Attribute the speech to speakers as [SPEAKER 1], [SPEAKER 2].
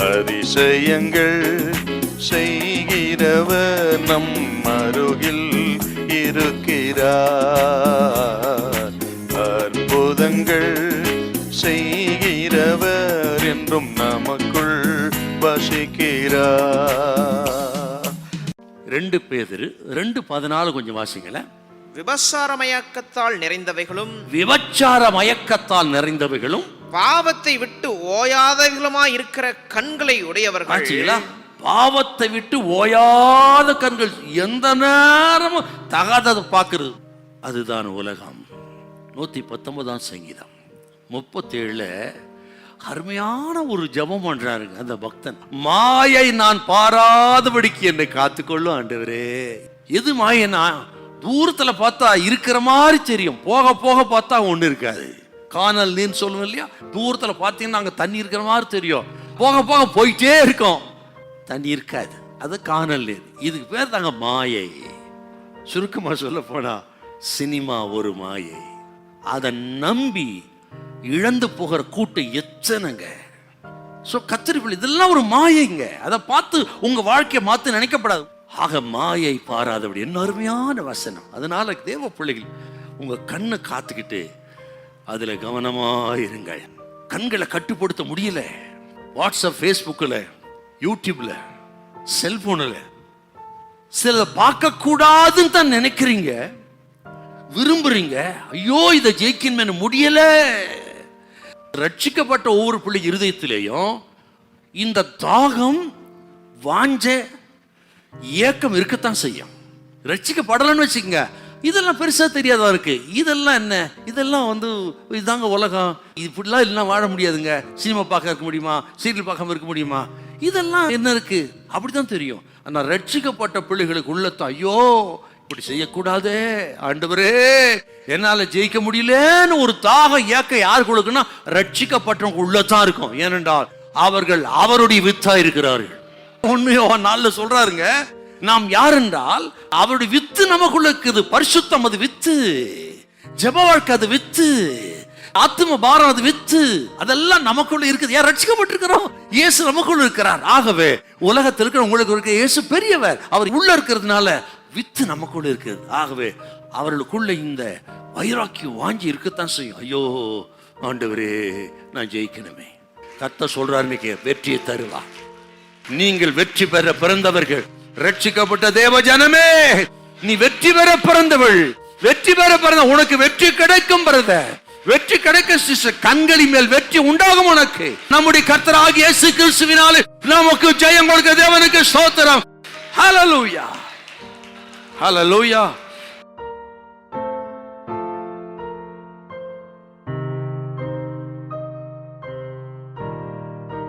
[SPEAKER 1] அதிசயங்கள் செய்கிறவர் நம் அருகில் இருக்கிறார். அற்புதங்கள் செய்கிறவர் என்றும் நமக்குள் வசிக்கிறார்.
[SPEAKER 2] 2 பேதுரு 2:14 கொஞ்சம் வாசிங்களேன்.
[SPEAKER 3] விபச்சார மயக்கத்தால் நிறைந்தவைகளும் பாவத்தை விட்டு ஓயாதவைகளுமாய் இருக்கிற கண்களை உடையவர்கள்.
[SPEAKER 2] பாவத்தை விட்டு ஓயாத கண்கள், எந்த நேரமும் தகாததை பார்க்கிறது. அதுதான் உலகம். 119 சங்கீதம் 37 அருமையான ஒரு ஜெபம் பண்றாருங்க அந்த பக்தன். மாயை நான் பாராதபடிக்கு என்னை காத்துக்கொள்ளும் ஆண்டவரே. எது மாயனா? தூரத்துல பார்த்தா இருக்கிற மாதிரி தெரியும், போக போக பார்த்தா ஒண்ணு இருக்காது. காணல் நீன்னு சொல்லுவோம் இல்லையா? தூரத்துல பார்த்தீங்கன்னா அங்க தண்ணி இருக்கிற மாதிரி தெரியும், போக போக போயிட்டே இருக்கும், தண்ணி இருக்காது. அது காணல் நீர். இதுக்கு பேர் தாங்க மாயை. சுருக்கமா சொல்ல போனா சினிமா ஒரு மாயை. அதை நம்பி இழந்து போகிற கூட்டம் எத்தனைங்க. கத்திரிப்பள்ளி இதெல்லாம் ஒரு மாயைங்க. அதை பார்த்து உங்க வாழ்க்கையை மாத்து நினைக்கப்படாது. ஆக மாயை பாராதபடி. என்ன அருமையான வசனம். அதனால தேவ பிள்ளைகள் உங்க கண்ணை காத்துக்கிட்டு அதுல கவனமாயிருங்கள். கண்களை கட்டுப்படுத்த முடியல. வாட்ஸ்அப், ஃபேஸ்புக்கில், யூடியூப்ல, செல்போனில் சில பார்க்க கூடாதுன்னு தான் நினைக்கிறீங்க, விரும்புறீங்க. ஐயோ இதை ஜெயிக்கணும்னு முடியல. ரட்சிக்கப்பட்ட ஒவ்வொரு பிள்ளை இருதயத்திலேயும் இந்த தாகம், வாஞ்ச, ஏக்கம் இருக்கத்தான் செய்யும். ரட்சிக்கப்படலன்னு வச்சுக்கோங்க, இதெல்லாம் பெருசா தெரியாதா இருக்கு. இதெல்லாம் என்ன? இதெல்லாம் இதுதாங்க உலகம். இப்படிலாம் இல்லைன்னா வாழ முடியாதுங்க. சினிமா பார்க்க இருக்க முடியுமா? சீரியல் பார்க்காம இருக்க முடியுமா? இதெல்லாம் என்ன இருக்கு? அப்படித்தான் தெரியும். ஆனா ரட்சிக்கப்பட்ட பிள்ளைகளுக்கு உள்ளத்தான், ஐயோ இப்படி செய்யக்கூடாதே ஆண்டவரே, என்னால ஜெயிக்க முடியலன்னு ஒரு தாகம், ஏக்கம் யார் கொடுக்குன்னா ரட்சிக்கப்பட்டவங்க உள்ளத்தான் இருக்கும். ஏனென்றால் அவர்கள் அவருடைய வித்தா இருக்கிறார்கள். உண்மையோ நாள்ல சொல்றாருங்க, நாம் யார் என்றால் அவருடைய வித்து நமக்குள்ள இருக்குது. பரிசுத்தம் அது வித்து, ஜெப வாழ்க்கை அது வித்து, ஆத்தும பாரம் அது வித்து, அதெல்லாம் நமக்குள்ள இருக்குது. யார் ரட்சிக்கப்பட்டிருக்கிறோம்? இயேசு நமக்குள்ள இருக்கிறார். ஆகவே உலகத்தில் இருக்கிற உங்களுக்கு இருக்க இயேசு பெரியவர். அவர் உள்ள இருக்கிறதுனால வித்து நமக்குள்ள இருக்குது. ஆகவே அவர்களுக்குள்ள இந்த வைராக்கியம் வாஞ்சி இருக்கத்தான் செய்யும். ஐயோ ஆண்டவரே நான் ஜெயிக்கணுமே. கர்த்தர் சொல்றாரு, இன்னைக்கு வெற்றியை தருவா. நீங்கள் வெற்றி பெற பிறந்தவர்கள், ரட்சிக்கப்பட்ட தேவ ஜனமே, நீ வெற்றி பெற பிறந்தவள், வெற்றி பெற பிறந்த உனக்கு வெற்றி கிடைக்கும். வெற்றி கிடைக்க சிஸ்டர், கண்களின் மேல் வெற்றி உண்டாகும் உனக்கு. நம்முடைய கர்த்தராகிய இயேசு கிறிஸ்துவினாலே நமக்கு ஜெயம் கொடுக்க தேவனுக்கு ஸ்தோத்திரம். ஹல்லேலூயா, ஹல்லேலூயா.